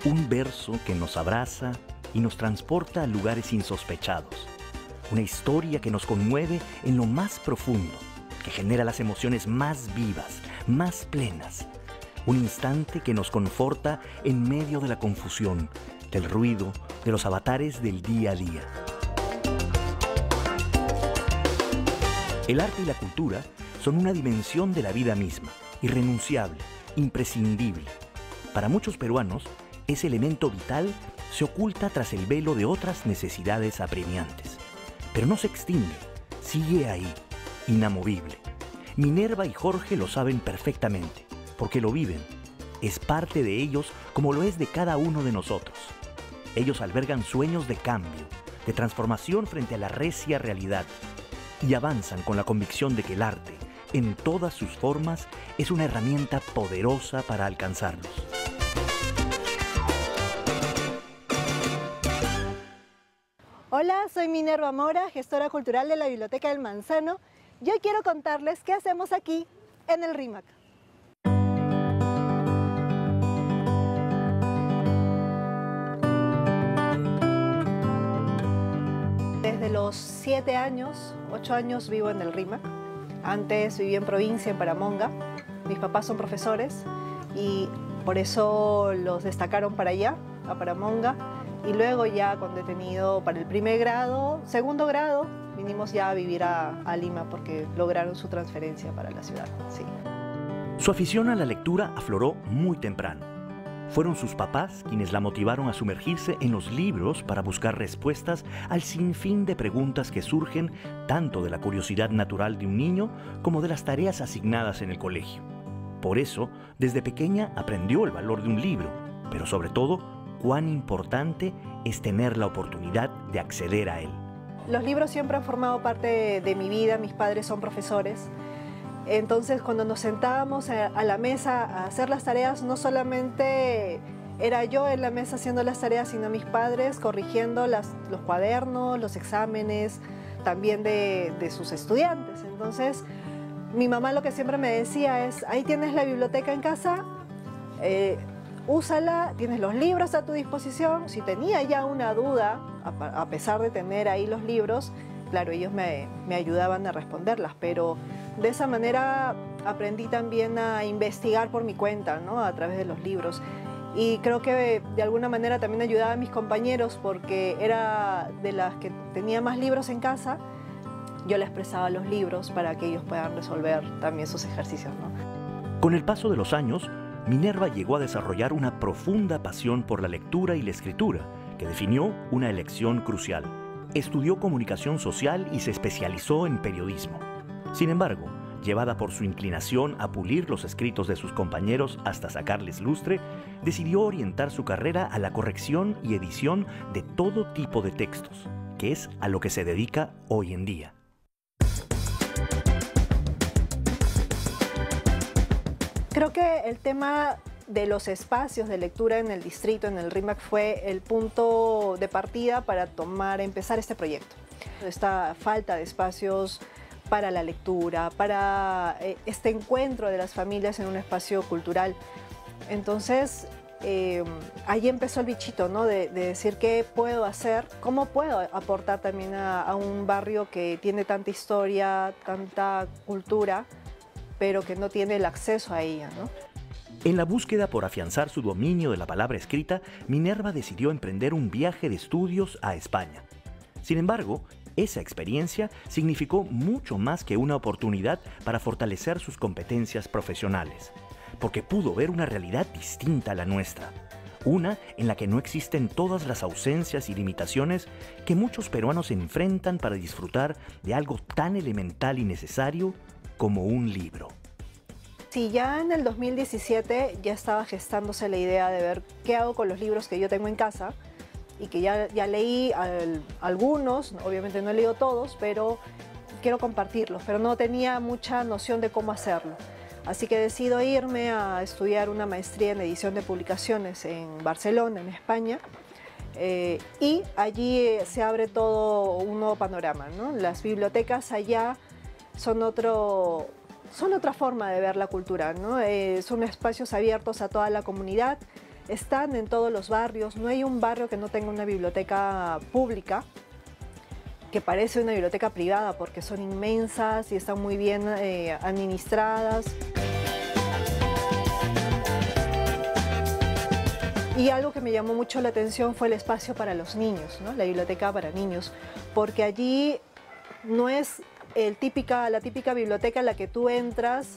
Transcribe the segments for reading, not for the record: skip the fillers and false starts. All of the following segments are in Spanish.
Un verso que nos abraza y nos transporta a lugares insospechados. Una historia que nos conmueve en lo más profundo, que genera las emociones más vivas, más plenas. Un instante que nos conforta en medio de la confusión, del ruido, de los avatares del día a día. El arte y la cultura son una dimensión de la vida misma, irrenunciable, imprescindible. Para muchos peruanos, ese elemento vital se oculta tras el velo de otras necesidades apremiantes. Pero no se extingue, sigue ahí, inamovible. Minerva y Jorge lo saben perfectamente, porque lo viven. Es parte de ellos como lo es de cada uno de nosotros. Ellos albergan sueños de cambio, de transformación frente a la recia realidad, y avanzan con la convicción de que el arte, en todas sus formas, es una herramienta poderosa para alcanzarlos. Hola, soy Minerva Mora, gestora cultural de la Biblioteca del Manzano. Y hoy quiero contarles qué hacemos aquí en el RIMAC. Desde los 7 años, 8 años vivo en el RIMAC. Antes viví en provincia, en Paramonga. Mis papás son profesores y por eso los destacaron para allá, a Paramonga. Y luego ya cuando he tenido para el primer grado, segundo grado, vinimos ya a vivir a Lima porque lograron su transferencia para la ciudad. Sí. Su afición a la lectura afloró muy temprano. Fueron sus papás quienes la motivaron a sumergirse en los libros para buscar respuestas al sinfín de preguntas que surgen tanto de la curiosidad natural de un niño como de las tareas asignadas en el colegio. Por eso, desde pequeña aprendió el valor de un libro, pero sobre todo, cuán importante es tener la oportunidad de acceder a él. Los libros siempre han formado parte de mi vida, mis padres son profesores. Entonces, cuando nos sentábamos a la mesa a hacer las tareas, no solamente era yo en la mesa haciendo las tareas, sino mis padres corrigiendo los cuadernos, los exámenes, también de sus estudiantes. Entonces, mi mamá lo que siempre me decía es, ahí tienes la biblioteca en casa, úsala, tienes los libros a tu disposición. Si tenía ya una duda, a pesar de tener ahí los libros, claro, ellos me ayudaban a responderlas, pero de esa manera aprendí también a investigar por mi cuenta, ¿no? A través de los libros. Y creo que de alguna manera también ayudaba a mis compañeros porque era de las que tenía más libros en casa. Yo les prestaba los libros para que ellos puedan resolver también sus ejercicios, ¿no? Con el paso de los años, Minerva llegó a desarrollar una profunda pasión por la lectura y la escritura, que definió una elección crucial. Estudió comunicación social y se especializó en periodismo. Sin embargo, llevada por su inclinación a pulir los escritos de sus compañeros hasta sacarles lustre, decidió orientar su carrera a la corrección y edición de todo tipo de textos, que es a lo que se dedica hoy en día. Creo que el tema de los espacios de lectura en el distrito, en el RIMAC, fue el punto de partida para empezar este proyecto. Esta falta de espacios para la lectura, para este encuentro de las familias en un espacio cultural. Entonces, ahí empezó el bichito, ¿no? De decir qué puedo hacer, cómo puedo aportar también a un barrio que tiene tanta historia, tanta cultura, pero que no tiene el acceso a ella, ¿no? En la búsqueda por afianzar su dominio de la palabra escrita, Minerva decidió emprender un viaje de estudios a España. Sin embargo, esa experiencia significó mucho más que una oportunidad para fortalecer sus competencias profesionales, porque pudo ver una realidad distinta a la nuestra, una en la que no existen todas las ausencias y limitaciones que muchos peruanos enfrentan para disfrutar de algo tan elemental y necesario como un libro. Sí, ya en el 2017 ya estaba gestándose la idea de ver qué hago con los libros que yo tengo en casa y que ya leí algunos, obviamente no he leído todos, pero quiero compartirlos, pero no tenía mucha noción de cómo hacerlo. Así que decido irme a estudiar una maestría en edición de publicaciones en Barcelona, en España, y allí se abre todo un nuevo panorama, ¿no? Las bibliotecas allá son otra forma de ver la cultura, ¿no? Son espacios abiertos a toda la comunidad están en todos los barrios, no hay un barrio que no tenga una biblioteca pública, que parece una biblioteca privada porque son inmensas y están muy bien administradas. Y algo que me llamó mucho la atención fue el espacio para los niños, ¿no? La biblioteca para niños, porque allí no es la típica biblioteca en la que tú entras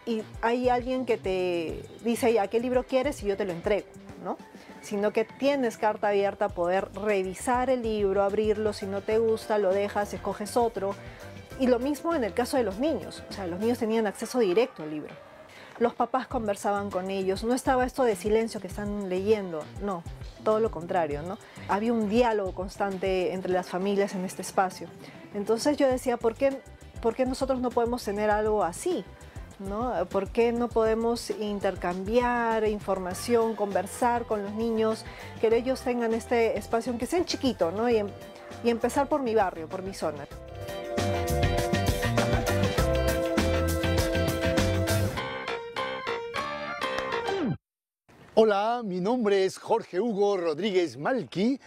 y hay alguien que te dice, ¿a qué libro quieres? Y yo te lo entrego, ¿no? Sino que tienes carta abierta a poder revisar el libro, abrirlo, si no te gusta lo dejas, escoges otro. Y lo mismo en el caso de los niños, o sea, los niños tenían acceso directo al libro. Los papás conversaban con ellos, no estaba esto de silencio que están leyendo, no, todo lo contrario, ¿no? Había un diálogo constante entre las familias en este espacio. Entonces yo decía, ¿por qué nosotros no podemos tener algo así? ¿No? ¿Por qué no podemos intercambiar información, conversar con los niños, que ellos tengan este espacio, aunque sea chiquito, ¿no? y empezar por mi barrio, por mi zona? Hola, mi nombre es Jorge Hugo Rodríguez Malqui,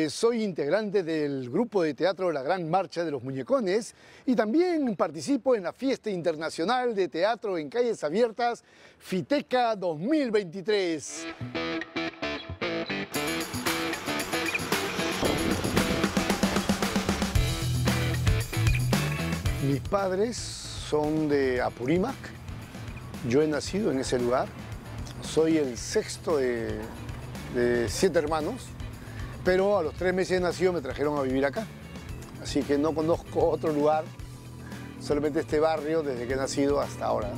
soy integrante del grupo de teatro La Gran Marcha de los Muñecones y también participo en la Fiesta Internacional de Teatro en Calles Abiertas, FITECA 2023. Mis padres son de Apurímac, yo he nacido en ese lugar. Soy el sexto de 7 hermanos, pero a los 3 meses de nacido me trajeron a vivir acá. Así que no conozco otro lugar, solamente este barrio desde que he nacido hasta ahora.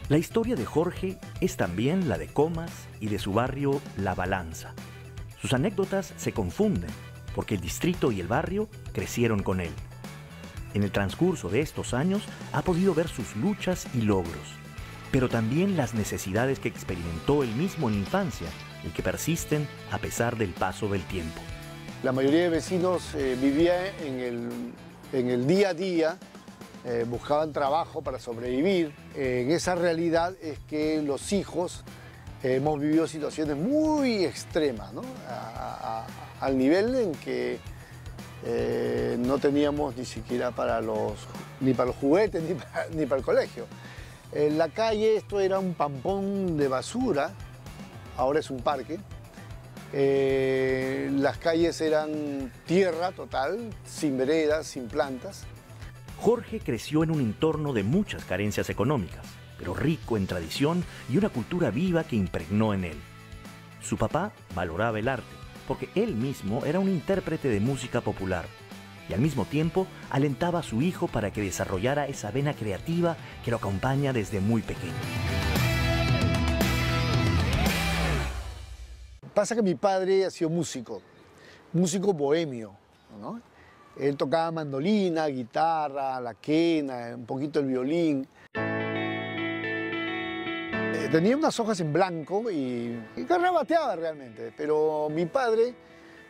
La historia de Jorge es también la de Comas y de su barrio La Balanza. Sus anécdotas se confunden porque el distrito y el barrio crecieron con él. En el transcurso de estos años ha podido ver sus luchas y logros, pero también las necesidades que experimentó él mismo en la infancia y que persisten a pesar del paso del tiempo. La mayoría de vecinos vivía en el día a día, buscaban trabajo para sobrevivir. En esa realidad es que los hijos hemos vivido situaciones muy extremas, ¿no? Al nivel en que no teníamos ni siquiera ni para los juguetes ni para el colegio. En la calle esto era un pampón de basura, ahora es un parque. Las calles eran tierra total, sin veredas, sin plantas. Jorge creció en un entorno de muchas carencias económicas, pero rico en tradición y una cultura viva que impregnó en él. Su papá valoraba el arte, porque él mismo era un intérprete de música popular, y al mismo tiempo alentaba a su hijo para que desarrollara esa vena creativa que lo acompaña desde muy pequeño. Pasa que mi padre ha sido músico bohemio, ¿no? Él tocaba mandolina, guitarra, la quena, un poquito el violín. Tenía unas hojas en blanco y garrabateaba realmente, pero mi padre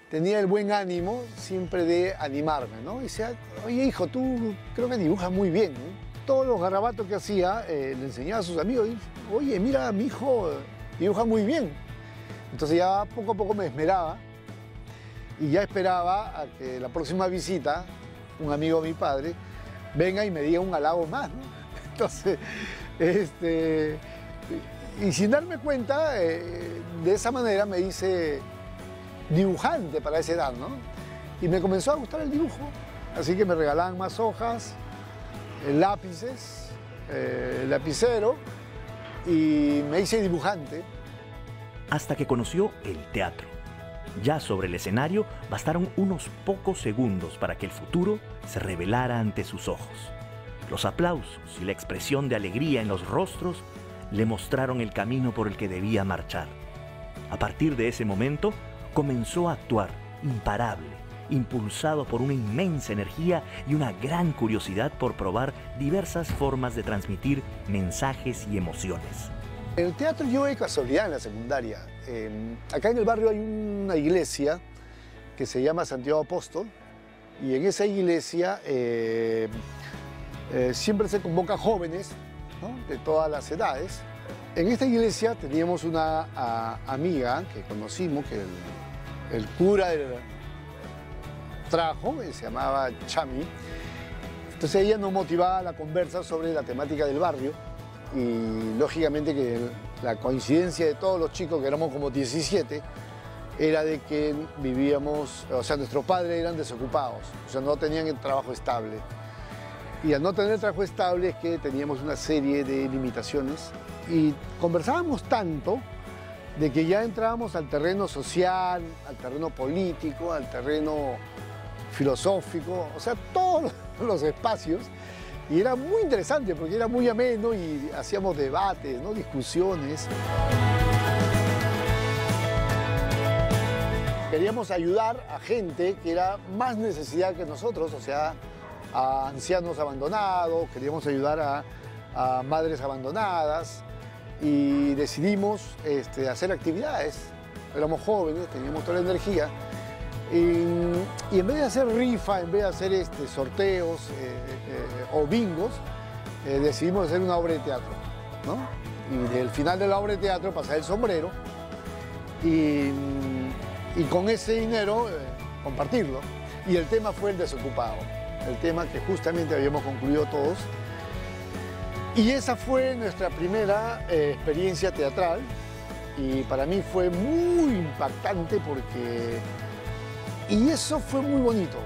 tenía el buen ánimo siempre de animarme, ¿no? Y decía, oye hijo, tú creo que dibujas muy bien, ¿no? Todos los garabatos que hacía le enseñaba a sus amigos, y, oye, mira, mi hijo dibuja muy bien. Entonces ya poco a poco me esmeraba y ya esperaba a que la próxima visita, un amigo de mi padre, venga y me diga un halago más, ¿no? Entonces, y sin darme cuenta, de esa manera me hice dibujante para esa edad, ¿no? Y me comenzó a gustar el dibujo, así que me regalaban más hojas, lápices, lapicero, y me hice dibujante. Hasta que conoció el teatro. Ya sobre el escenario bastaron unos pocos segundos para que el futuro se revelara ante sus ojos. Los aplausos y la expresión de alegría en los rostros le mostraron el camino por el que debía marchar. A partir de ese momento, comenzó a actuar, imparable, impulsado por una inmensa energía y una gran curiosidad por probar diversas formas de transmitir mensajes y emociones. El teatro yo de casualidad en la secundaria. Acá en el barrio hay una iglesia que se llama Santiago Apóstol y en esa iglesia siempre se convoca jóvenes, ¿no?, de todas las edades En esta iglesia teníamos una amiga que conocimos, que el cura trajo, que se llamaba Chami. Entonces ella nos motivaba a la conversa sobre la temática del barrio y lógicamente que la coincidencia de todos los chicos, que éramos como 17, era de que vivíamos, o sea, nuestros padres eran desocupados, o sea, no tenían el trabajo estable. Y al no tener trabajo estable es que teníamos una serie de limitaciones y conversábamos tanto de que ya entrábamos al terreno social, al terreno político, al terreno filosófico, o sea, todos los espacios. Y era muy interesante porque era muy ameno y hacíamos debates, ¿no? Discusiones. Queríamos ayudar a gente que era más necesidad que nosotros, o sea, a ancianos abandonados, queríamos ayudar a madres abandonadas y decidimos hacer actividades. Éramos jóvenes, teníamos toda la energía y en vez de hacer rifa, en vez de hacer sorteos o bingos, decidimos hacer una obra de teatro, ¿no? Y del final de la obra de teatro pasar el sombrero y con ese dinero compartirlo. Y el tema fue el desocupado, el tema que justamente habíamos concluido todos. Y esa fue nuestra primera experiencia teatral y para mí fue muy impactante porque... Y eso fue muy bonito.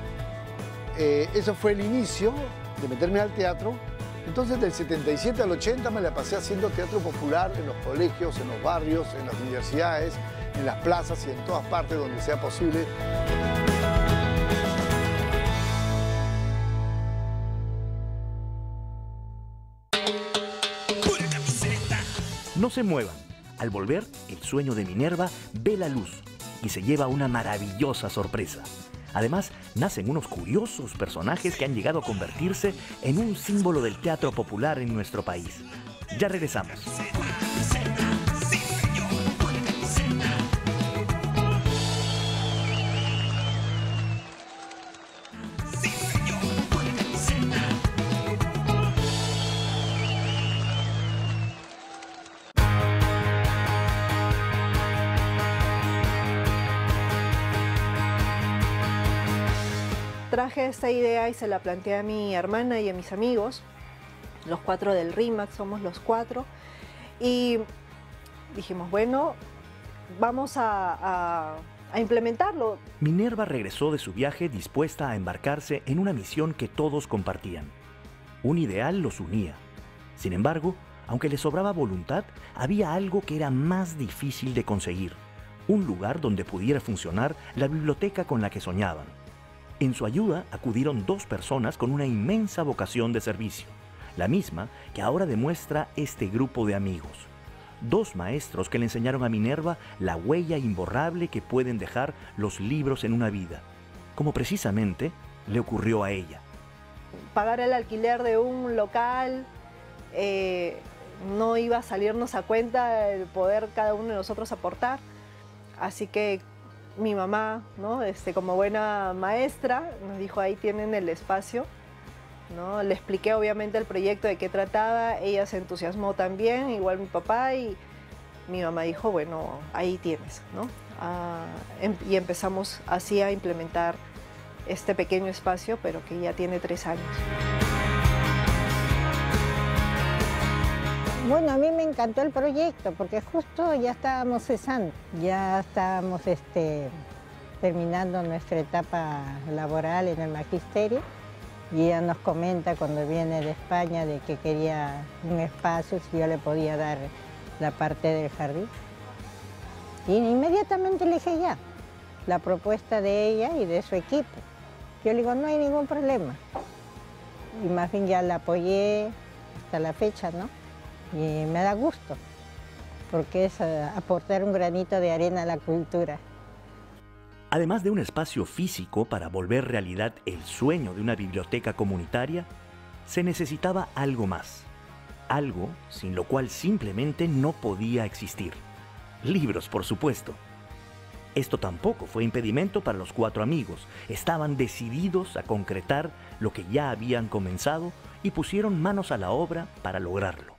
Eso fue el inicio de meterme al teatro. Entonces del 77 al 80 me la pasé haciendo teatro popular en los colegios, en los barrios, en las universidades, en las plazas y en todas partes donde sea posible. No se muevan. Al volver, el sueño de Minerva ve la luz y se lleva una maravillosa sorpresa. Además, nacen unos curiosos personajes que han llegado a convertirse en un símbolo del teatro popular en nuestro país. Ya regresamos. Traje esta idea y se la planteé a mi hermana y a mis amigos, los 4 del RIMAC, somos los 4, y dijimos, bueno, vamos a implementarlo. Minerva regresó de su viaje dispuesta a embarcarse en una misión que todos compartían. Un ideal los unía. Sin embargo, aunque le sobraba voluntad, había algo que era más difícil de conseguir: un lugar donde pudiera funcionar la biblioteca con la que soñaban. En su ayuda acudieron 2 personas con una inmensa vocación de servicio, la misma que ahora demuestra este grupo de amigos. 2 maestros que le enseñaron a Minerva la huella imborrable que pueden dejar los libros en una vida, como precisamente le ocurrió a ella. Pagar el alquiler de un local no iba a salirnos a cuenta el poder cada uno de nosotros aportar, así que mi mamá, ¿no? Como buena maestra, nos dijo, ahí tienen el espacio, ¿no? Le expliqué obviamente el proyecto, de qué trataba, ella se entusiasmó también, igual mi papá, y mi mamá dijo, bueno, ahí tienes, ¿no? Y empezamos así a implementar este pequeño espacio, pero que ya tiene 3 años. Bueno, a mí me encantó el proyecto porque justo ya estábamos cesando, ya estábamos terminando nuestra etapa laboral en el magisterio y ella nos comenta cuando viene de España de que quería un espacio, si yo le podía dar la parte del jardín. Y inmediatamente le dije ya, la propuesta de ella y de su equipo. Yo le digo, no hay ningún problema. Y más bien ya la apoyé hasta la fecha, ¿no? Y me da gusto, porque es aportar un granito de arena a la cultura. Además de un espacio físico para volver realidad el sueño de una biblioteca comunitaria, se necesitaba algo más. Algo sin lo cual simplemente no podía existir. Libros, por supuesto. Esto tampoco fue impedimento para los 4 amigos. Estaban decididos a concretar lo que ya habían comenzado y pusieron manos a la obra para lograrlo.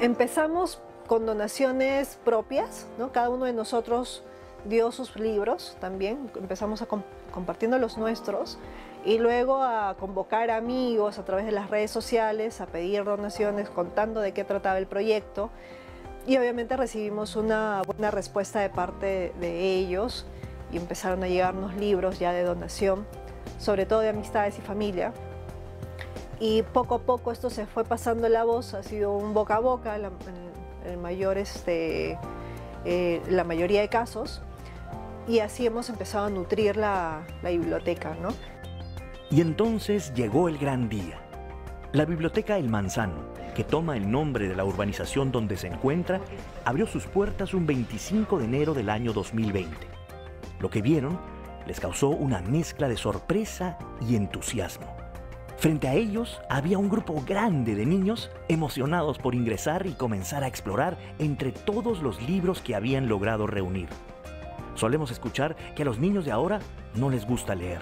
Empezamos con donaciones propias, ¿no? Cada uno de nosotros dio sus libros también, empezamos compartiendo los nuestros y luego a convocar amigos a través de las redes sociales, a pedir donaciones contando de qué trataba el proyecto y obviamente recibimos una buena respuesta de parte de ellos y empezaron a llegarnos libros ya de donación, sobre todo de amistades y familia. Y poco a poco esto se fue pasando la voz, ha sido un boca a boca en la mayoría de casos, y así hemos empezado a nutrir la biblioteca, ¿no? Y entonces llegó el gran día. La Biblioteca El Manzano, que toma el nombre de la urbanización donde se encuentra, abrió sus puertas un 25 de enero del año 2020. Lo que vieron les causó una mezcla de sorpresa y entusiasmo. Frente a ellos había un grupo grande de niños emocionados por ingresar y comenzar a explorar entre todos los libros que habían logrado reunir. Solemos escuchar que a los niños de ahora no les gusta leer,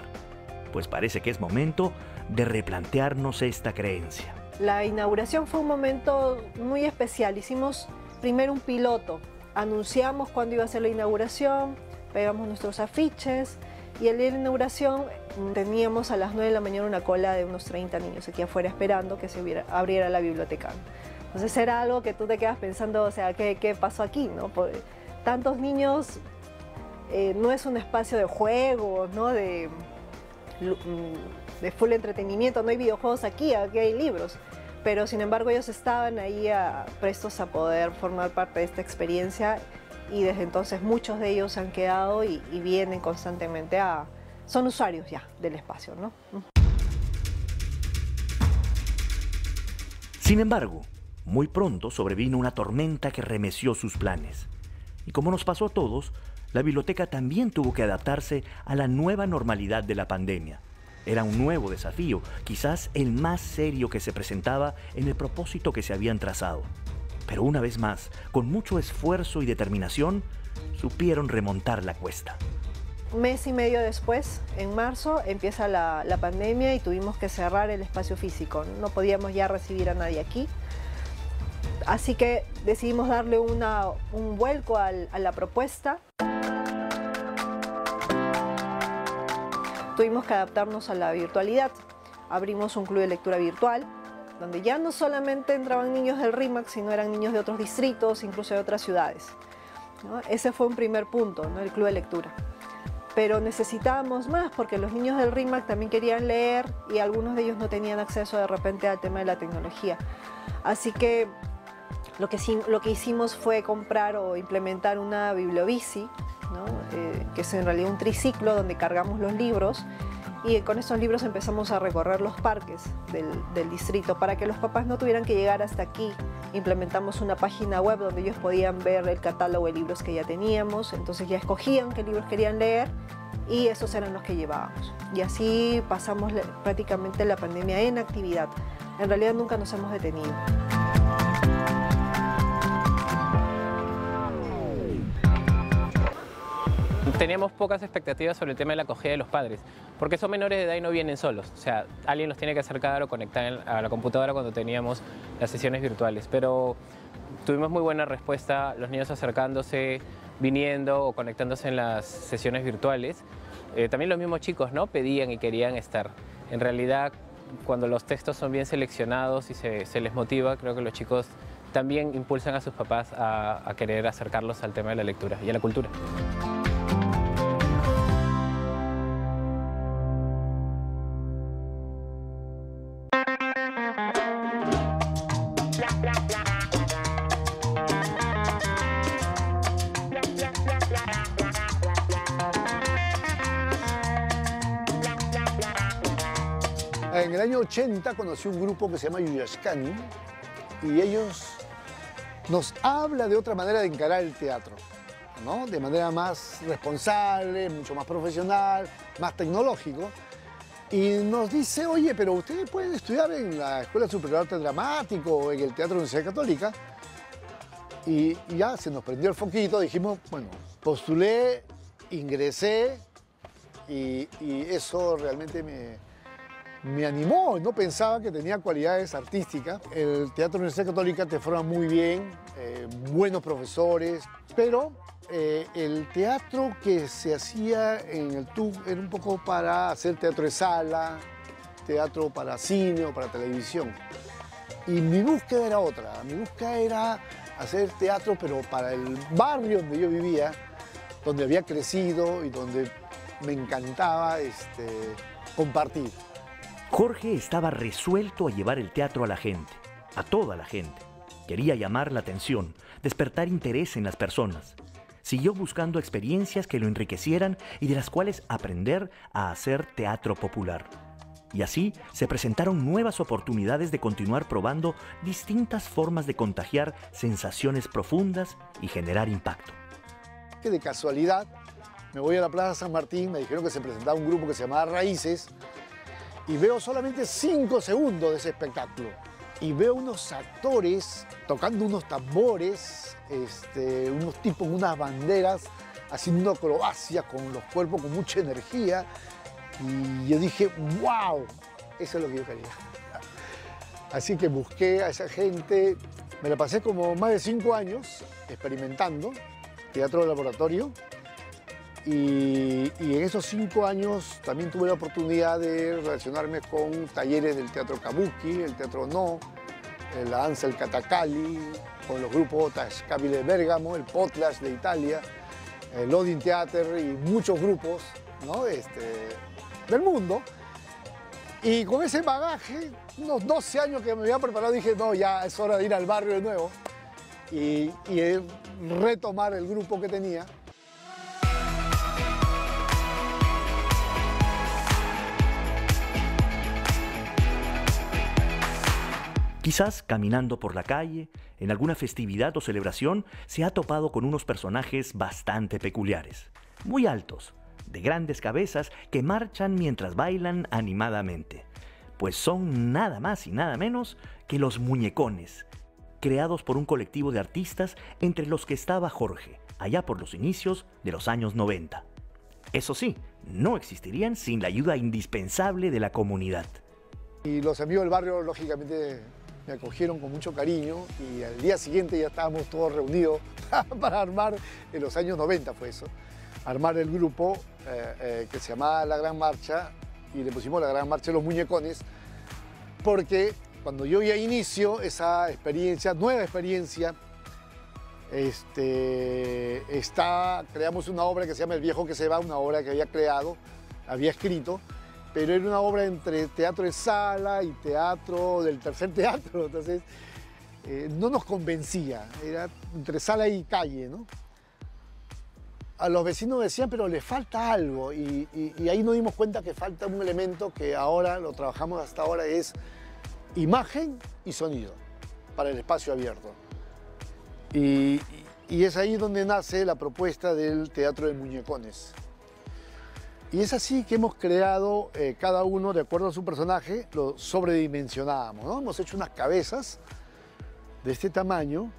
pues parece que es momento de replantearnos esta creencia. La inauguración fue un momento muy especial. Hicimos primero un piloto, anunciamos cuándo iba a ser la inauguración, pegamos nuestros afiches y el día de la inauguración teníamos a las 9 de la mañana una cola de unos 30 niños aquí afuera esperando que se abriera la biblioteca. Entonces era algo que tú te quedas pensando, o sea, ¿qué pasó aquí, no? Porque tantos niños, no es un espacio de juego, ¿no? de full entretenimiento, no hay videojuegos aquí hay libros, pero sin embargo ellos estaban ahí prestos a poder formar parte de esta experiencia y desde entonces muchos de ellos se han quedado y vienen constantemente son usuarios ya del espacio, ¿no? Sin embargo, muy pronto sobrevino una tormenta que remeció sus planes. Y como nos pasó a todos, la biblioteca también tuvo que adaptarse a la nueva normalidad de la pandemia. Era un nuevo desafío, quizás el más serio que se presentaba en el propósito que se habían trazado. Pero una vez más, con mucho esfuerzo y determinación, supieron remontar la cuesta. Un mes y medio después, en marzo, empieza la pandemia y tuvimos que cerrar el espacio físico. No podíamos ya recibir a nadie aquí. Así que decidimos darle un vuelco a la propuesta. Tuvimos que adaptarnos a la virtualidad. Abrimos un club de lectura virtual, donde ya no solamente entraban niños del RIMAC, sino eran niños de otros distritos, incluso de otras ciudades, ¿no? Ese fue un primer punto, ¿no? El club de lectura. Pero necesitábamos más porque los niños del RIMAC también querían leer y algunos de ellos no tenían acceso de repente al tema de la tecnología. Así que lo que hicimos fue comprar o implementar una bibliobici, ¿no? Que es en realidad un triciclo donde cargamos los libros y con estos libros empezamos a recorrer los parques del distrito para que los papás no tuvieran que llegar hasta aquí. Implementamos una página web donde ellos podían ver el catálogo de libros que ya teníamos, entonces ya escogían qué libros querían leer y esos eran los que llevábamos. Y así pasamos prácticamente la pandemia en actividad. En realidad nunca nos hemos detenido. Teníamos pocas expectativas sobre el tema de la acogida de los padres, porque son menores de edad y no vienen solos. O sea, alguien los tiene que acercar o conectar a la computadora cuando teníamos las sesiones virtuales. Pero tuvimos muy buena respuesta, los niños acercándose, viniendo o conectándose en las sesiones virtuales. También los mismos chicos, ¿no? Pedían y querían estar. En realidad, cuando los textos son bien seleccionados y se les motiva, creo que los chicos también impulsan a sus papás a querer acercarlos al tema de la lectura y a la cultura. En el año 80 conocí un grupo que se llama Yuyashkani y ellos nos habla de otra manera de encarar el teatro, ¿no? De manera más responsable, mucho más profesional, más tecnológico. Y nos dice, oye, pero ustedes pueden estudiar en la Escuela Superior de Arte Dramático o en el Teatro de la Universidad Católica. Y ya se nos prendió el foquito, dijimos, bueno, postulé, ingresé y eso realmente me animó, no pensaba que tenía cualidades artísticas. El Teatro de la Universidad Católica te forma muy bien, buenos profesores, pero el teatro que se hacía en el TUC era un poco para hacer teatro de sala, teatro para cine o para televisión. Y mi búsqueda era otra, mi búsqueda era hacer teatro, pero para el barrio donde yo vivía, donde había crecido y donde me encantaba compartir. Jorge estaba resuelto a llevar el teatro a la gente, a toda la gente. Quería llamar la atención, despertar interés en las personas. Siguió buscando experiencias que lo enriquecieran y de las cuales aprender a hacer teatro popular. Y así se presentaron nuevas oportunidades de continuar probando distintas formas de contagiar sensaciones profundas y generar impacto. Que de casualidad me voy a la Plaza San Martín, me dijeron que se presentaba un grupo que se llamaba Raíces y veo solamente 5 segundos de ese espectáculo. Y veo unos actores tocando unos tambores, unos tipos con unas banderas, haciendo una acrobacia con los cuerpos con mucha energía. Y yo dije, wow, eso es lo que yo quería. Así que busqué a esa gente, me la pasé como más de 5 años experimentando teatro de laboratorio. Y en esos 5 años también tuve la oportunidad de relacionarme con talleres del teatro Kabuki, el teatro No, la danza el Katakali, con los grupos Tascabile de Bérgamo, el Potlash de Italia, el Odin Theater y muchos grupos, ¿no? Del mundo. Y con ese bagaje, unos 12 años que me había preparado, dije, no, ya es hora de ir al barrio de nuevo y retomar el grupo que tenía. Quizás caminando por la calle, en alguna festividad o celebración, se ha topado con unos personajes bastante peculiares, muy altos, de grandes cabezas que marchan mientras bailan animadamente. Pues son nada más y nada menos que los muñecones, creados por un colectivo de artistas entre los que estaba Jorge, allá por los inicios de los años 90. Eso sí, no existirían sin la ayuda indispensable de la comunidad. Y los amigos del barrio, lógicamente, me acogieron con mucho cariño y al día siguiente ya estábamos todos reunidos para armar, en los años 90 fue eso, armar el grupo que se llamaba La Gran Marcha y le pusimos La Gran Marcha de los Muñecones porque cuando yo ya inicio esa experiencia, nueva experiencia, creamos una obra que se llama El Viejo que se va, una obra que había creado, había escrito, pero era una obra entre teatro de sala y teatro del tercer teatro, entonces no nos convencía, era entre sala y calle, ¿no? A los vecinos decían, pero le falta algo, y ahí nos dimos cuenta que falta un elemento que ahora lo trabajamos hasta ahora, es imagen y sonido para el espacio abierto. Y es ahí donde nace la propuesta del teatro de muñecones. Y es así que hemos creado, cada uno, de acuerdo a su personaje, lo sobredimensionábamos, ¿no? Hemos hecho unas cabezas de este tamaño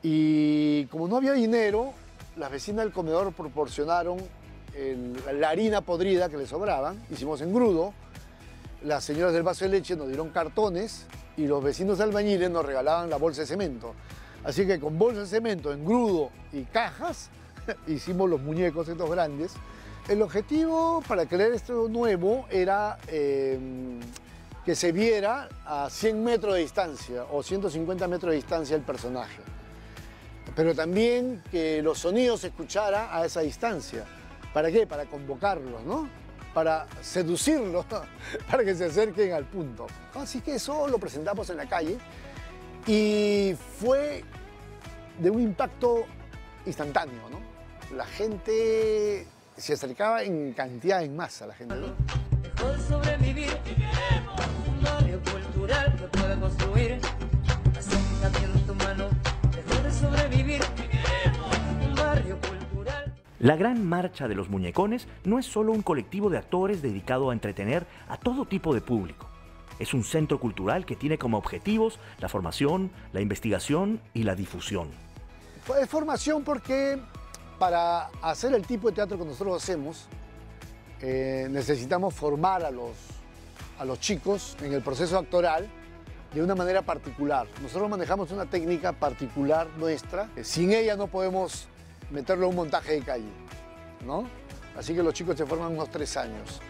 y como no había dinero, las vecinas del comedor proporcionaron la harina podrida que les sobraban, hicimos engrudo, las señoras del vaso de leche nos dieron cartones y los vecinos de albañiles nos regalaban la bolsa de cemento. Así que con bolsa de cemento, engrudo y cajas, hicimos los muñecos estos grandes. El objetivo para crear esto nuevo era que se viera a 100 metros de distancia o 150 metros de distancia el personaje. Pero también que los sonidos se escuchara a esa distancia. ¿Para qué? Para convocarlos, ¿no? Para seducirlos, para que se acerquen al punto. Así que eso lo presentamos en la calle y fue de un impacto instantáneo, ¿no? La gente se acercaba en cantidad, en masa, la gente, ¿no? Dejó de sobrevivir, un barrio cultural que puede construir, asentamiento humano. Dejó de sobrevivir, un barrio cultural. La Gran Marcha de los Muñecones no es solo un colectivo de actores dedicado a entretener a todo tipo de público. Es un centro cultural que tiene como objetivos la formación, la investigación y la difusión. Es formación porque para hacer el tipo de teatro que nosotros hacemos, necesitamos formar a a los chicos en el proceso actoral de una manera particular. Nosotros manejamos una técnica particular nuestra. Sin ella no podemos meterlo en un montaje de calle, ¿no? Así que los chicos se forman unos 3 años.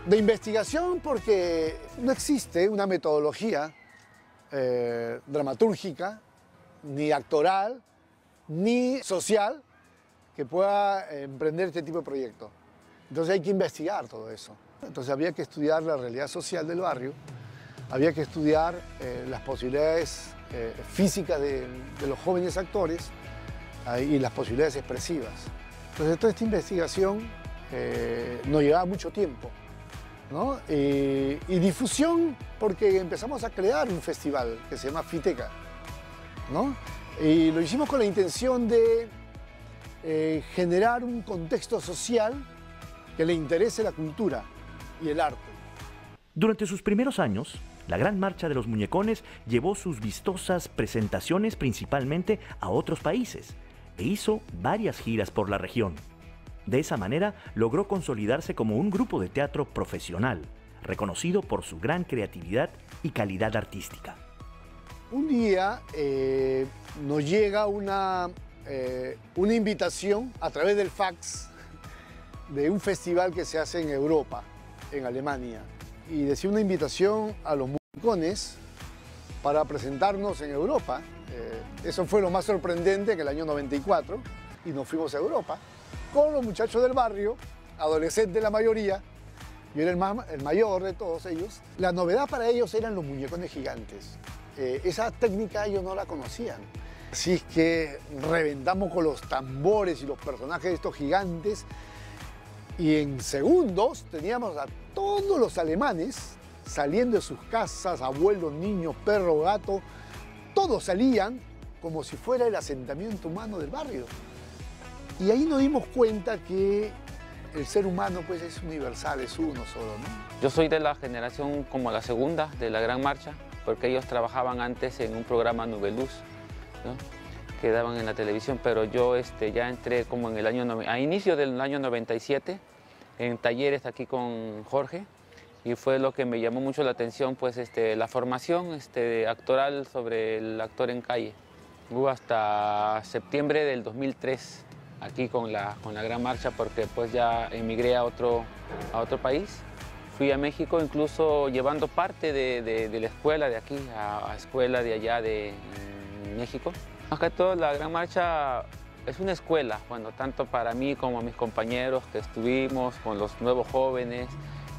De investigación porque no existe una metodología dramatúrgica, ni actoral, ni social que pueda emprender este tipo de proyectos. Entonces hay que investigar todo eso. Entonces había que estudiar la realidad social del barrio, había que estudiar las posibilidades físicas de los jóvenes actores y las posibilidades expresivas. Entonces toda esta investigación nos llevaba mucho tiempo, ¿no? Y difusión porque empezamos a crear un festival que se llama Fiteca, ¿no? Y lo hicimos con la intención de generar un contexto social que le interese la cultura y el arte. Durante sus primeros años, la Gran Marcha de los Muñecones llevó sus vistosas presentaciones principalmente a otros países e hizo varias giras por la región. De esa manera logró consolidarse como un grupo de teatro profesional, reconocido por su gran creatividad y calidad artística. Un día nos llega una invitación a través del fax de un festival que se hace en Europa, en Alemania. Y decía una invitación a los Muñecones para presentarnos en Europa. Eso fue lo más sorprendente en el año 94 y nos fuimos a Europa con los muchachos del barrio, adolescentes la mayoría. Yo era el mayor de todos ellos. La novedad para ellos eran los muñecones gigantes. Esa técnica ellos no la conocían. Así es que reventamos con los tambores y los personajes de estos gigantes y en segundos teníamos a todos los alemanes saliendo de sus casas, abuelos, niños, perro, gato, todos salían como si fuera el asentamiento humano del barrio. Y ahí nos dimos cuenta que el ser humano pues es universal, es uno solo, ¿no? Yo soy de la generación como la segunda de la Gran Marcha, porque ellos trabajaban antes en un programa Nubeluz, ¿no? Que daban en la televisión, pero yo ya entré como en el año, a inicio del año 97 en talleres aquí con Jorge y fue lo que me llamó mucho la atención, pues la formación actoral sobre el actor en calle. Hubo hasta septiembre del 2003 aquí con la Gran Marcha porque pues ya emigré a otro país. Fui a México incluso llevando parte de la escuela de aquí a escuela de allá de México. Más que todo la Gran Marcha es una escuela, bueno, tanto para mí como mis compañeros que estuvimos con los nuevos jóvenes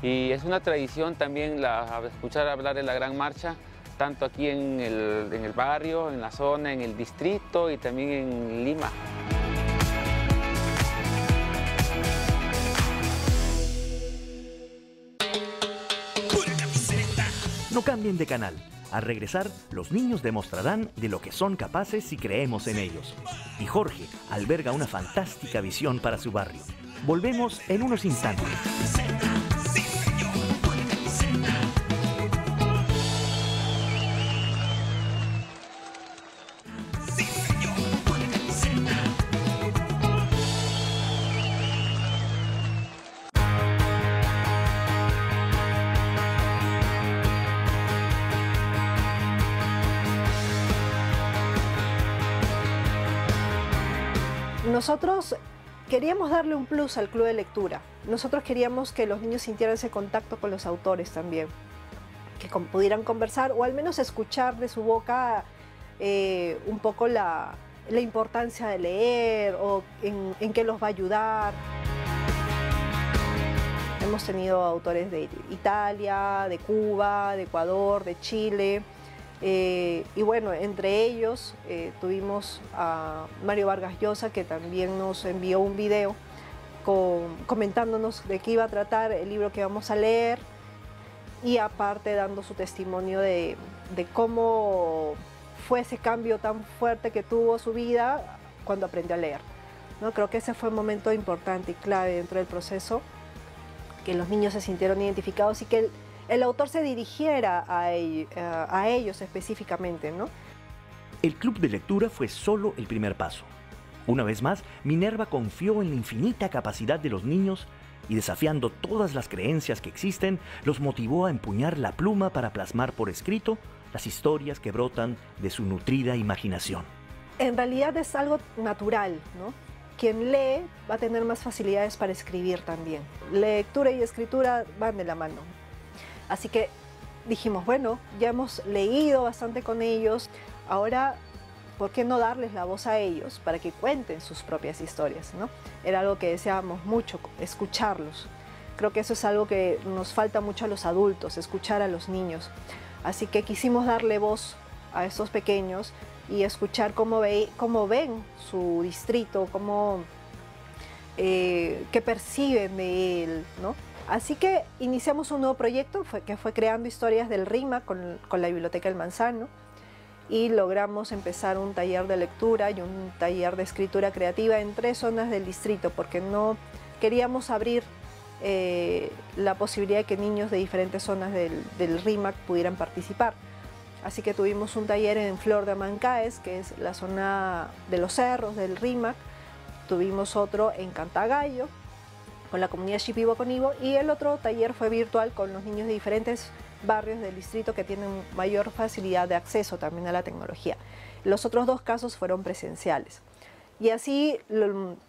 y es una tradición también escuchar hablar de la Gran Marcha, tanto aquí en el barrio, en la zona, en el distrito y también en Lima. No cambien de canal. Al regresar, los niños demostrarán de lo que son capaces si creemos en ellos. Y Jorge alberga una fantástica visión para su barrio. Volvemos en unos instantes. Nosotros queríamos darle un plus al club de lectura. Nosotros queríamos que los niños sintieran ese contacto con los autores también, que pudieran conversar o al menos escuchar de su boca un poco la importancia de leer o en qué los va a ayudar. Hemos tenido autores de Italia, de Cuba, de Ecuador, de Chile. Y bueno, entre ellos tuvimos a Mario Vargas Llosa, que también nos envió un video comentándonos de qué iba a tratar el libro que vamos a leer y aparte dando su testimonio de cómo fue ese cambio tan fuerte que tuvo su vida cuando aprendió a leer, ¿no? Creo que ese fue un momento importante y clave dentro del proceso, que los niños se sintieron identificados y que el autor se dirigiera a ellos específicamente, ¿no? El club de lectura fue solo el primer paso. Una vez más, Minerva confió en la infinita capacidad de los niños y desafiando todas las creencias que existen, los motivó a empuñar la pluma para plasmar por escrito las historias que brotan de su nutrida imaginación. En realidad es algo natural, ¿no? Quien lee va a tener más facilidades para escribir también. Lectura y escritura van de la mano. Así que dijimos, bueno, ya hemos leído bastante con ellos, ahora, ¿por qué no darles la voz a ellos para que cuenten sus propias historias, ¿no? Era algo que deseábamos mucho, escucharlos. Creo que eso es algo que nos falta mucho a los adultos, escuchar a los niños. Así que quisimos darle voz a estos pequeños y escuchar cómo ven su distrito, qué perciben de él, ¿no? Así que iniciamos un nuevo proyecto que fue creando historias del RIMAC con la Biblioteca El Manzano, y logramos empezar un taller de lectura y un taller de escritura creativa en 3 zonas del distrito, porque no queríamos abrir la posibilidad de que niños de diferentes zonas del RIMAC pudieran participar. Así que tuvimos un taller en Flor de Amancaes, que es la zona de los cerros del RIMAC. Tuvimos otro en Cantagallo, con la comunidad Shipibo-Conibo, y el otro taller fue virtual con los niños de diferentes barrios del distrito que tienen mayor facilidad de acceso también a la tecnología. Los otros 2 casos fueron presenciales. Y así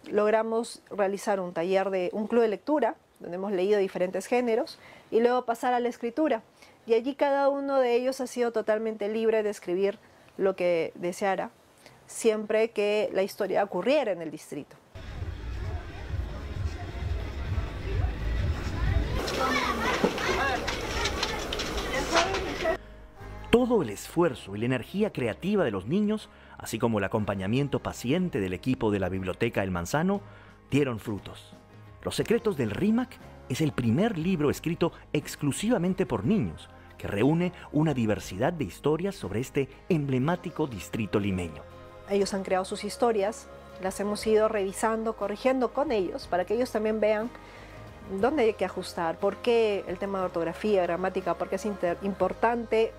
logramos realizar un club de lectura, donde hemos leído diferentes géneros, y luego pasar a la escritura. Y allí cada uno de ellos ha sido totalmente libre de escribir lo que deseara, siempre que la historia ocurriera en el distrito. Todo el esfuerzo y la energía creativa de los niños, así como el acompañamiento paciente del equipo de la Biblioteca El Manzano, dieron frutos. Los secretos del RIMAC es el primer libro escrito exclusivamente por niños, que reúne una diversidad de historias sobre este emblemático distrito limeño. Ellos han creado sus historias, las hemos ido revisando, corrigiendo con ellos, para que ellos también vean dónde hay que ajustar, por qué el tema de ortografía, gramática, por qué es importante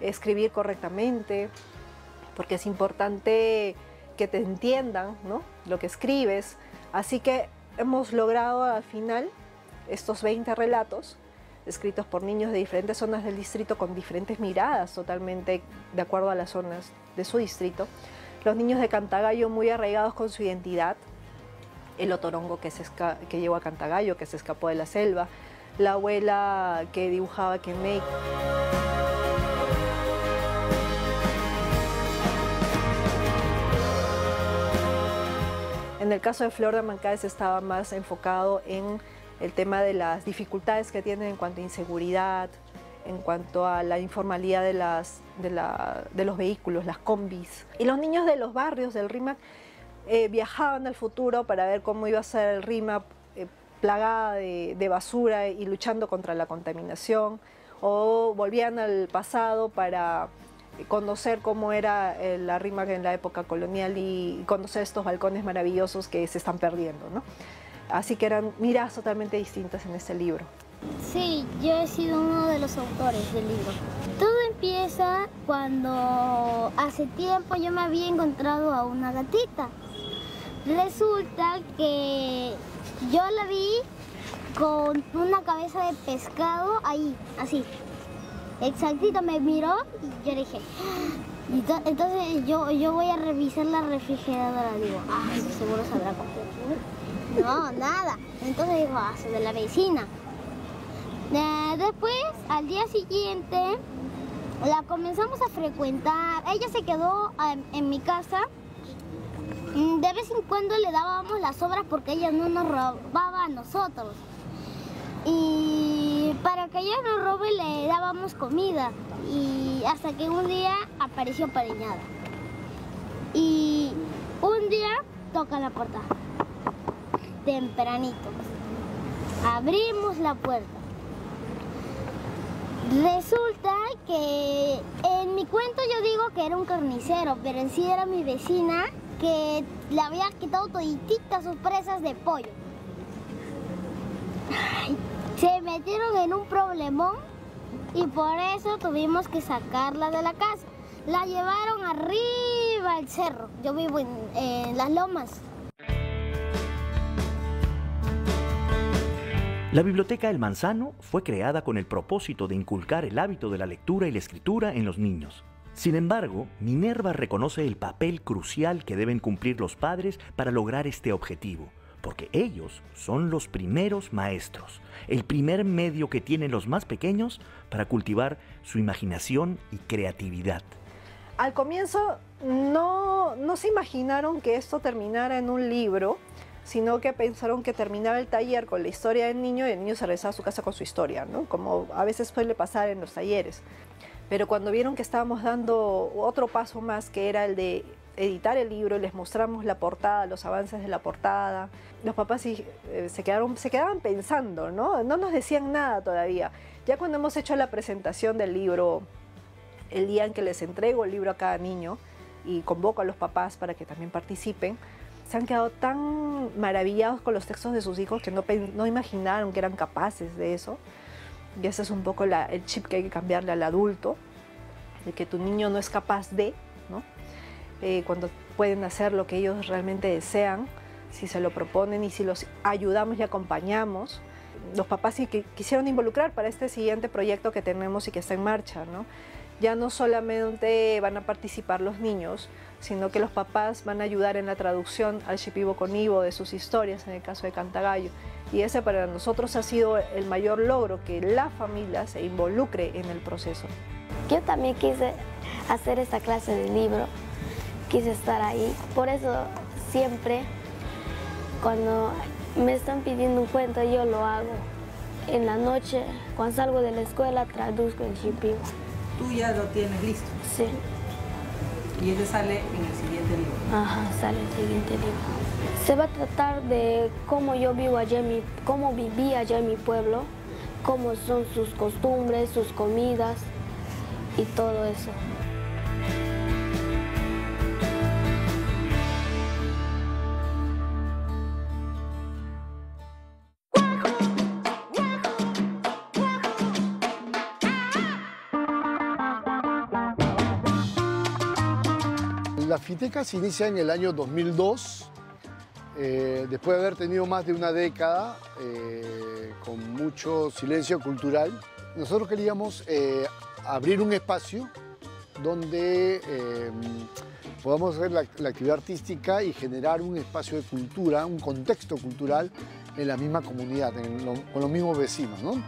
escribir correctamente, porque es importante que te entiendan, ¿no?, lo que escribes. Así que hemos logrado al final estos 20 relatos escritos por niños de diferentes zonas del distrito con diferentes miradas totalmente de acuerdo a las zonas de su distrito. Los niños de Cantagallo muy arraigados con su identidad, el otorongo que llegó a Cantagallo, que se escapó de la selva, la abuela que dibujaba Quemey. En el caso de Flor de Amancaes estaba más enfocado en el tema de las dificultades que tienen en cuanto a inseguridad, en cuanto a la informalidad de los vehículos, las combis. Y los niños de los barrios del RIMAC viajaban al futuro para ver cómo iba a ser el RIMAC plagada de basura y luchando contra la contaminación, o volvían al pasado para conocer cómo era la RIMAC en la época colonial y conocer estos balcones maravillosos que se están perdiendo, ¿no? Así que eran miradas totalmente distintas en este libro. Sí, yo he sido uno de los autores del libro. Todo empieza cuando hace tiempo yo me había encontrado a una gatita. Resulta que yo la vi con una cabeza de pescado ahí, así. Exactito, me miró y yo dije, entonces yo voy a revisar la refrigeradora. Digo, seguro sabrá comer. No, nada. Entonces digo, de la vecina. Después, al día siguiente, la comenzamos a frecuentar. Ella se quedó en mi casa. De vez en cuando le dábamos las sobras porque ella no nos robaba a nosotros. Y para que ella nos robe le dábamos comida. Y hasta que un día apareció preñada. Y un día toca la puerta. Tempranito. Abrimos la puerta. Resulta que en mi cuento yo digo que era un carnicero, pero en sí era mi vecina que le había quitado todititas sus presas de pollo. Ay, se metieron en un problemón y por eso tuvimos que sacarla de la casa. La llevaron arriba al cerro. Yo vivo en Las Lomas. La Biblioteca El Manzano fue creada con el propósito de inculcar el hábito de la lectura y la escritura en los niños. Sin embargo, Minerva reconoce el papel crucial que deben cumplir los padres para lograr este objetivo, porque ellos son los primeros maestros, el primer medio que tienen los más pequeños para cultivar su imaginación y creatividad. Al comienzo no se imaginaron que esto terminara en un libro, sino que pensaron que terminaba el taller con la historia del niño y el niño se regresaba a su casa con su historia, ¿no? Como a veces suele pasar en los talleres. Pero cuando vieron que estábamos dando otro paso más, que era el de editar el libro, les mostramos la portada, los avances de la portada, los papás se quedaban pensando, ¿no? No nos decían nada todavía. Ya cuando hemos hecho la presentación del libro, el día en que les entrego el libro a cada niño y convoco a los papás para que también participen, se han quedado tan maravillados con los textos de sus hijos que no imaginaron que eran capaces de eso. Y ese es un poco el chip que hay que cambiarle al adulto, de que tu niño no es capaz de, ¿no? Cuando pueden hacer lo que ellos realmente desean, si se lo proponen y si los ayudamos y acompañamos. Los papás sí que quisieron involucrar para este siguiente proyecto que tenemos y que está en marcha, ¿no? Ya no solamente van a participar los niños, sino que los papás van a ayudar en la traducción al Shipibo con Ivo de sus historias, en el caso de Cantagallo. Y ese para nosotros ha sido el mayor logro, que la familia se involucre en el proceso. Yo también quise hacer esta clase de libro, quise estar ahí. Por eso siempre cuando me están pidiendo un cuento yo lo hago. En la noche, cuando salgo de la escuela, traduzco el Shipibo. ¿Tú ya lo tienes listo? Sí. Y ese sale en el siguiente libro. Ajá, sale el siguiente libro. Se va a tratar de cómo yo vivo allá cómo viví allá en mi pueblo, cómo son sus costumbres, sus comidas y todo eso. La Fiteca se inicia en el año 2002, después de haber tenido más de una década con mucho silencio cultural. Nosotros queríamos abrir un espacio donde podamos hacer la actividad artística y generar un espacio de cultura, un contexto cultural en la misma comunidad, con los mismos vecinos, ¿no?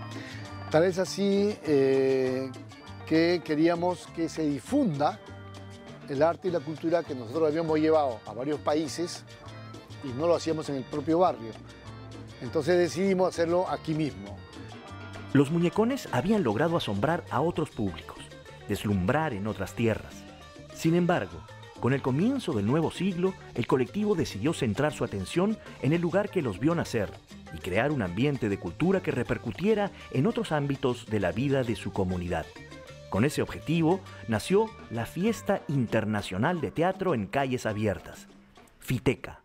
Tal vez así que queríamos que se difunda el arte y la cultura que nosotros habíamos llevado a varios países y no lo hacíamos en el propio barrio. Entonces decidimos hacerlo aquí mismo. Los muñecones habían logrado asombrar a otros públicos, deslumbrar en otras tierras. Sin embargo, con el comienzo del nuevo siglo, el colectivo decidió centrar su atención en el lugar que los vio nacer y crear un ambiente de cultura que repercutiera en otros ámbitos de la vida de su comunidad. Con ese objetivo nació la Fiesta Internacional de Teatro en Calles Abiertas, Fiteca.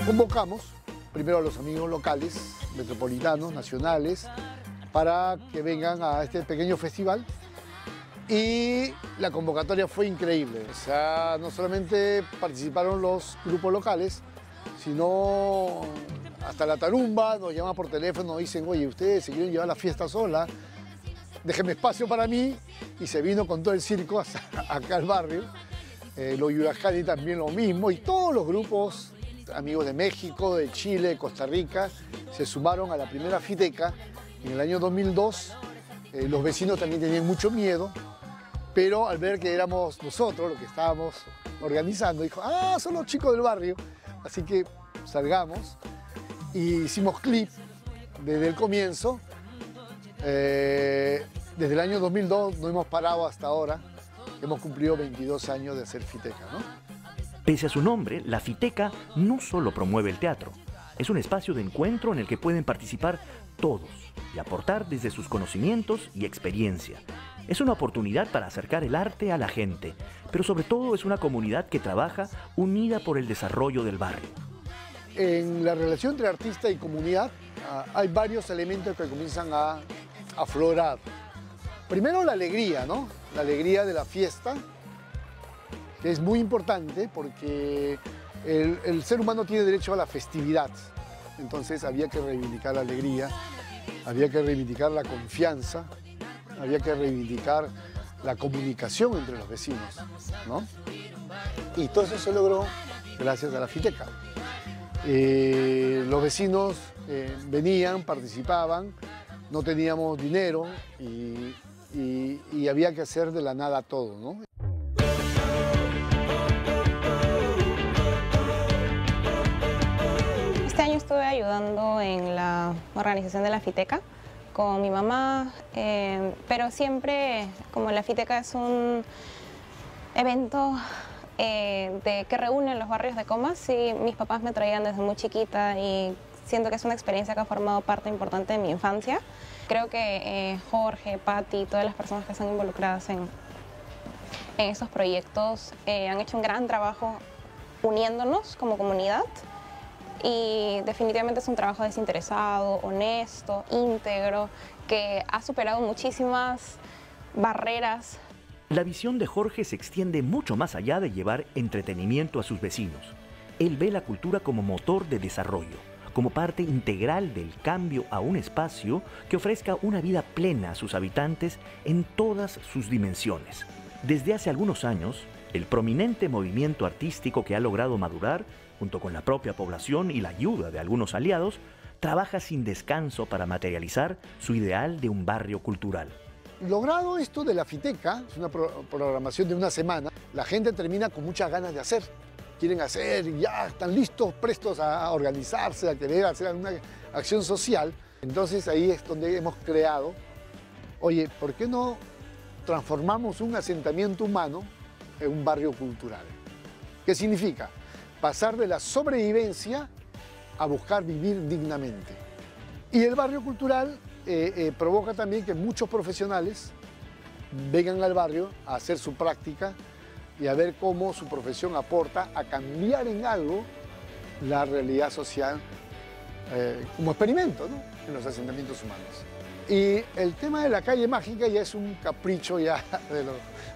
Convocamos primero a los amigos locales, metropolitanos, nacionales, para que vengan a este pequeño festival. Y la convocatoria fue increíble. O sea, no solamente participaron los grupos locales, sino hasta la tarumba, nos llaman por teléfono, nos dicen, oye, ustedes se quieren llevar la fiesta sola, déjenme espacio para mí, y se vino con todo el circo hasta acá al barrio. Los Yurajani también lo mismo, y todos los grupos, amigos de México, de Chile, de Costa Rica, se sumaron a la primera Fiteca en el año 2002. Los vecinos también tenían mucho miedo, pero al ver que éramos nosotros los que estábamos organizando, dijo, ah, son los chicos del barrio. Así que salgamos y hicimos clip desde el comienzo. Desde el año 2002 no hemos parado hasta ahora. Hemos cumplido 22 años de hacer Fiteca, ¿no? Pese a su nombre, la Fiteca no solo promueve el teatro. Es un espacio de encuentro en el que pueden participar todos y aportar desde sus conocimientos y experiencia. Es una oportunidad para acercar el arte a la gente, pero sobre todo es una comunidad que trabaja unida por el desarrollo del barrio. En la relación entre artista y comunidad hay varios elementos que comienzan a aflorar. Primero la alegría, ¿no? La alegría de la fiesta, que es muy importante porque el ser humano tiene derecho a la festividad. Entonces había que reivindicar la alegría, había que reivindicar la confianza, había que reivindicar la comunicación entre los vecinos, ¿no? Y todo eso se logró gracias a la Fiteca. Los vecinos venían, participaban, no teníamos dinero y había que hacer de la nada todo, ¿no? Este año estuve ayudando en la organización de la Fiteca con mi mamá, pero siempre, como la Fiteca es un evento que reúne los barrios de Comas, sí, mis papás me traían desde muy chiquita y siento que es una experiencia que ha formado parte importante de mi infancia. Creo que Jorge, Patti, todas las personas que están involucradas en estos proyectos han hecho un gran trabajo uniéndonos como comunidad. Y definitivamente es un trabajo desinteresado, honesto, íntegro, que ha superado muchísimas barreras. La visión de Jorge se extiende mucho más allá de llevar entretenimiento a sus vecinos. Él ve la cultura como motor de desarrollo, como parte integral del cambio a un espacio que ofrezca una vida plena a sus habitantes en todas sus dimensiones. Desde hace algunos años, el prominente movimiento artístico que ha logrado madurar, junto con la propia población y la ayuda de algunos aliados, trabaja sin descanso para materializar su ideal de un barrio cultural. Logrado esto de la Fiteca, es una programación de una semana, la gente termina con muchas ganas de hacer. Quieren hacer y ya están listos, prestos a organizarse, a querer hacer una acción social. Entonces ahí es donde hemos creado, oye, ¿por qué no transformamos un asentamiento humano en un barrio cultural? ¿Qué significa? Pasar de la sobrevivencia a buscar vivir dignamente. Y el barrio cultural provoca también que muchos profesionales vengan al barrio a hacer su práctica y a ver cómo su profesión aporta a cambiar en algo la realidad social como experimento, ¿no?, en los asentamientos humanos. Y el tema de la calle mágica ya es un capricho ya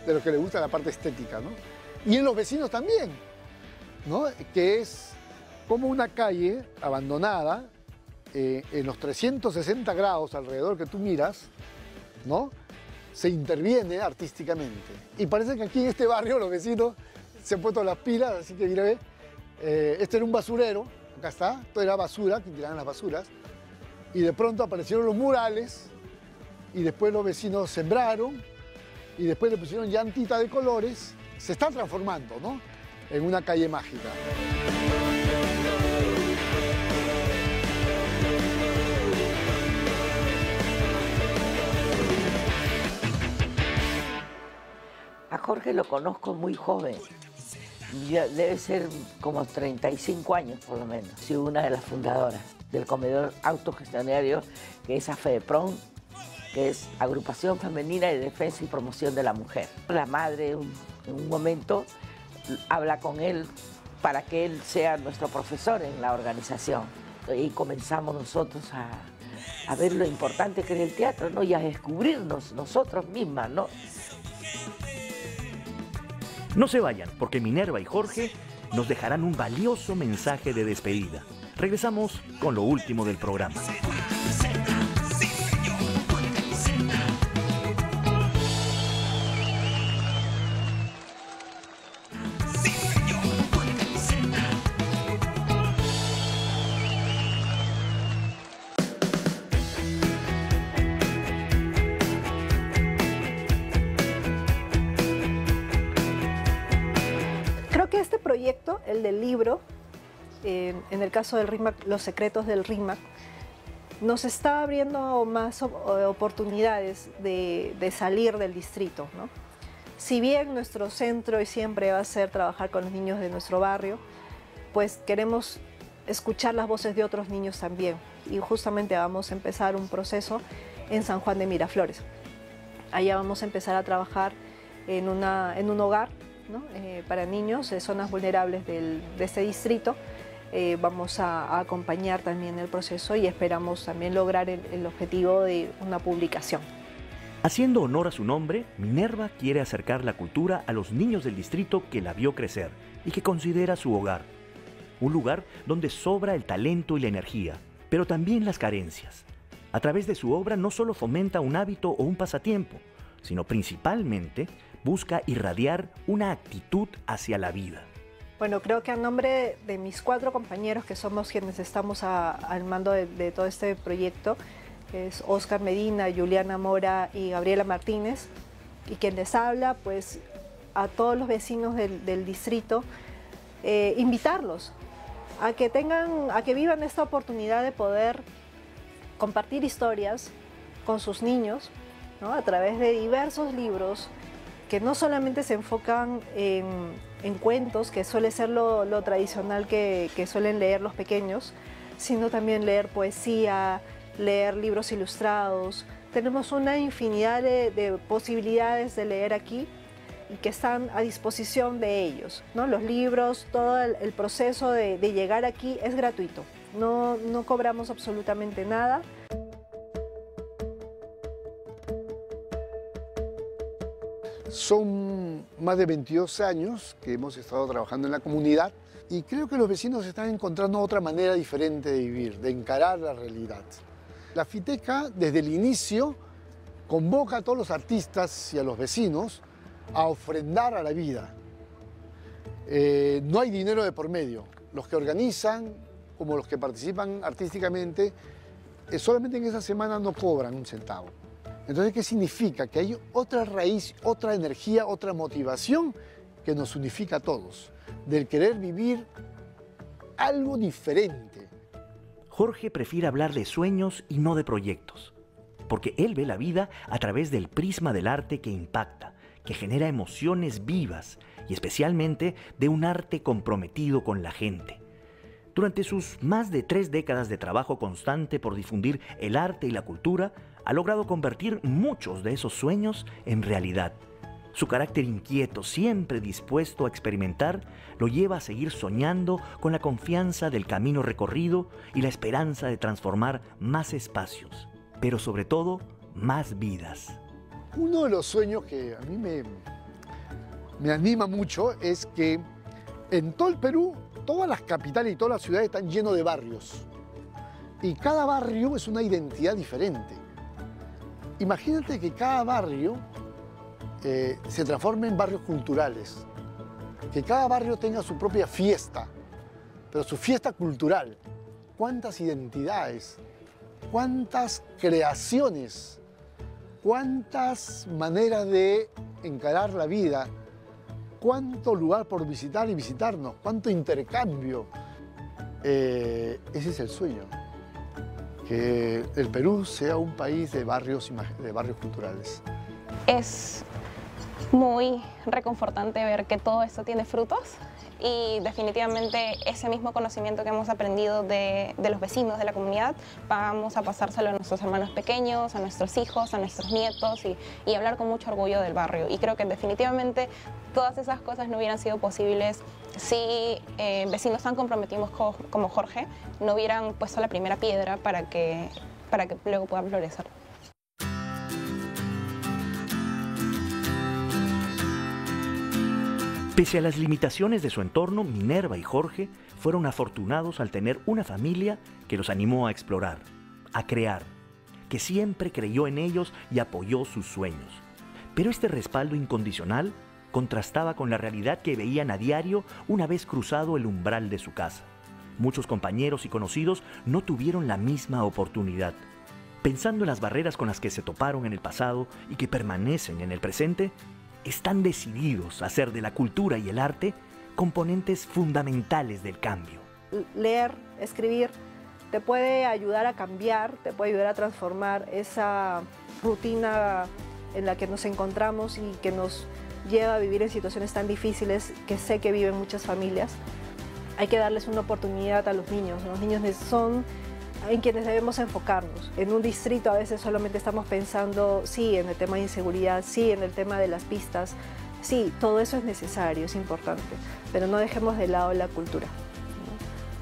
de lo que le gusta la parte estética, ¿no? Y en los vecinos también, ¿no?, que es como una calle abandonada en los 360 grados alrededor que tú miras, ¿no?, se interviene artísticamente. Y parece que aquí en este barrio los vecinos se han puesto las pilas, así que mira, este era un basurero, acá está, esto era basura, que tiraban las basuras, y de pronto aparecieron los murales, y después los vecinos sembraron, y después le pusieron llantita de colores, se está transformando, ¿no?, en una calle mágica. A Jorge lo conozco muy joven, ya debe ser como 35 años por lo menos. Soy una de las fundadoras del comedor autogestionario que es AFEDEPRON, que es Agrupación Femenina de Defensa y Promoción de la Mujer. La madre en un momento habla con él para que él sea nuestro profesor en la organización. Y comenzamos nosotros a ver lo importante que era el teatro, ¿no?, y a descubrirnos nosotros mismas, ¿no? No se vayan, porque Minerva y Jorge nos dejarán un valioso mensaje de despedida. Regresamos con lo último del programa. Proyecto, el del libro, en el caso del RIMAC, Los secretos del RIMAC, nos está abriendo más oportunidades de salir del distrito, ¿no? Si bien nuestro centro y siempre va a ser trabajar con los niños de nuestro barrio, pues queremos escuchar las voces de otros niños también. Y justamente vamos a empezar un proceso en San Juan de Miraflores. Allá vamos a empezar a trabajar en un hogar, ¿no?, para niños de zonas vulnerables de este distrito. Vamos a acompañar también el proceso y esperamos también lograr el objetivo de una publicación. Haciendo honor a su nombre, Minerva quiere acercar la cultura a los niños del distrito que la vio crecer y que considera su hogar. Un lugar donde sobra el talento y la energía, pero también las carencias. A través de su obra no solo fomenta un hábito o un pasatiempo, sino principalmente busca irradiar una actitud hacia la vida. Bueno, creo que a nombre de mis 4 compañeros, que somos quienes estamos al mando de todo este proyecto, que es Oscar Medina, Juliana Mora y Gabriela Martínez, y quien les habla, pues a todos los vecinos del distrito, invitarlos a que vivan esta oportunidad de poder compartir historias con sus niños, ¿no? A través de diversos libros que no solamente se enfocan en cuentos, que suele ser lo tradicional que suelen leer los pequeños, sino también leer poesía, leer libros ilustrados. Tenemos una infinidad de posibilidades de leer aquí y que están a disposición de ellos, ¿no? Los libros, todo el proceso de llegar aquí es gratuito. No cobramos absolutamente nada. Son más de 22 años que hemos estado trabajando en la comunidad y creo que los vecinos están encontrando otra manera diferente de vivir, de encarar la realidad. La Fiteca, desde el inicio, convoca a todos los artistas y a los vecinos a ofrendar a la vida. No hay dinero de por medio. Los que organizan, como los que participan artísticamente, solamente en esa semana no cobran un centavo. Entonces, ¿qué significa? Que hay otra raíz, otra energía, otra motivación que nos unifica a todos, del querer vivir algo diferente. Jorge prefiere hablar de sueños y no de proyectos, porque él ve la vida a través del prisma del arte que impacta, que genera emociones vivas y especialmente de un arte comprometido con la gente. Durante sus más de 3 décadas de trabajo constante por difundir el arte y la cultura, ha logrado convertir muchos de esos sueños en realidad. Su carácter inquieto, siempre dispuesto a experimentar, lo lleva a seguir soñando con la confianza del camino recorrido y la esperanza de transformar más espacios, pero sobre todo, más vidas. Uno de los sueños que a mí me anima mucho es que en todo el Perú, todas las capitales y todas las ciudades están llenos de barrios. Y cada barrio es una identidad diferente. Imagínate que cada barrio se transforme en barrios culturales. Que cada barrio tenga su propia fiesta, pero su fiesta cultural. ¿Cuántas identidades? ¿Cuántas creaciones? ¿Cuántas maneras de encarar la vida? ¿Cuánto lugar por visitar y visitarnos? ¿Cuánto intercambio? Ese es el sueño. Que el Perú sea un país de barrios culturales. Es muy reconfortante ver que todo esto tiene frutos y definitivamente ese mismo conocimiento que hemos aprendido de los vecinos de la comunidad vamos a pasárselo a nuestros hermanos pequeños, a nuestros hijos, a nuestros nietos y hablar con mucho orgullo del barrio. Y creo que definitivamente todas esas cosas no hubieran sido posibles si vecinos tan comprometidos como Jorge no hubieran puesto la primera piedra para que luego puedan florecer. Pese a las limitaciones de su entorno, Minerva y Jorge fueron afortunados al tener una familia que los animó a explorar, a crear, que siempre creyó en ellos y apoyó sus sueños. Pero este respaldo incondicional contrastaba con la realidad que veían a diario una vez cruzado el umbral de su casa. Muchos compañeros y conocidos no tuvieron la misma oportunidad. Pensando en las barreras con las que se toparon en el pasado y que permanecen en el presente, están decididos a hacer de la cultura y el arte componentes fundamentales del cambio. Leer, escribir, te puede ayudar a cambiar, te puede ayudar a transformar esa rutina en la que nos encontramos y que nos lleva a vivir en situaciones tan difíciles que sé que viven muchas familias. Hay que darles una oportunidad a los niños. Los niños son en quienes debemos enfocarnos. En un distrito a veces solamente estamos pensando, sí, en el tema de inseguridad, sí, en el tema de las pistas. Sí, todo eso es necesario, es importante, pero no dejemos de lado la cultura.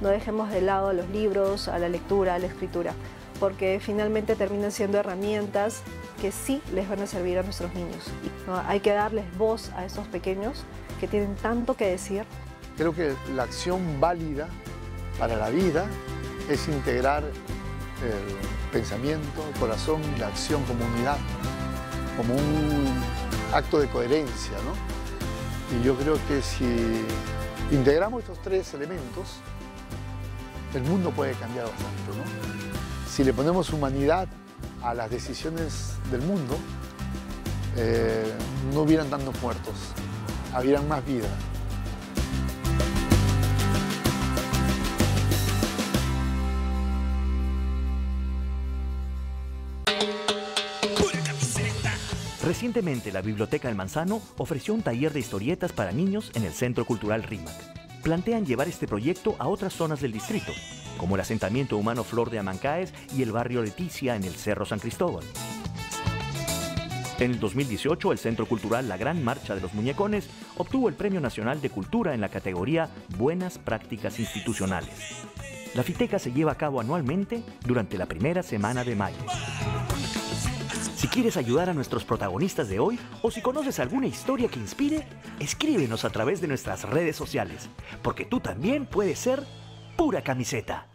No dejemos de lado a los libros, a la lectura, a la escritura, porque finalmente terminan siendo herramientas que sí les van a servir a nuestros niños. ¿No? Hay que darles voz a esos pequeños que tienen tanto que decir. Creo que la acción válida para la vida es integrar el pensamiento, el corazón y la acción como unidad, como un acto de coherencia, ¿no? Y yo creo que si integramos estos tres elementos, el mundo puede cambiar bastante, ¿no? Si le ponemos humanidad a las decisiones del mundo, no hubieran tantos muertos, habrían más vida. Recientemente, la Biblioteca El Manzano ofreció un taller de historietas para niños en el Centro Cultural RIMAC. Plantean llevar este proyecto a otras zonas del distrito, como el asentamiento humano Flor de Amancaes y el barrio Leticia en el Cerro San Cristóbal. En el 2018, el Centro Cultural La Gran Marcha de los Muñecones obtuvo el Premio Nacional de Cultura en la categoría Buenas Prácticas Institucionales. La Fiteca se lleva a cabo anualmente durante la primera semana de mayo. Si quieres ayudar a nuestros protagonistas de hoy o si conoces alguna historia que inspire, escríbenos a través de nuestras redes sociales, porque tú también puedes ser pura camiseta.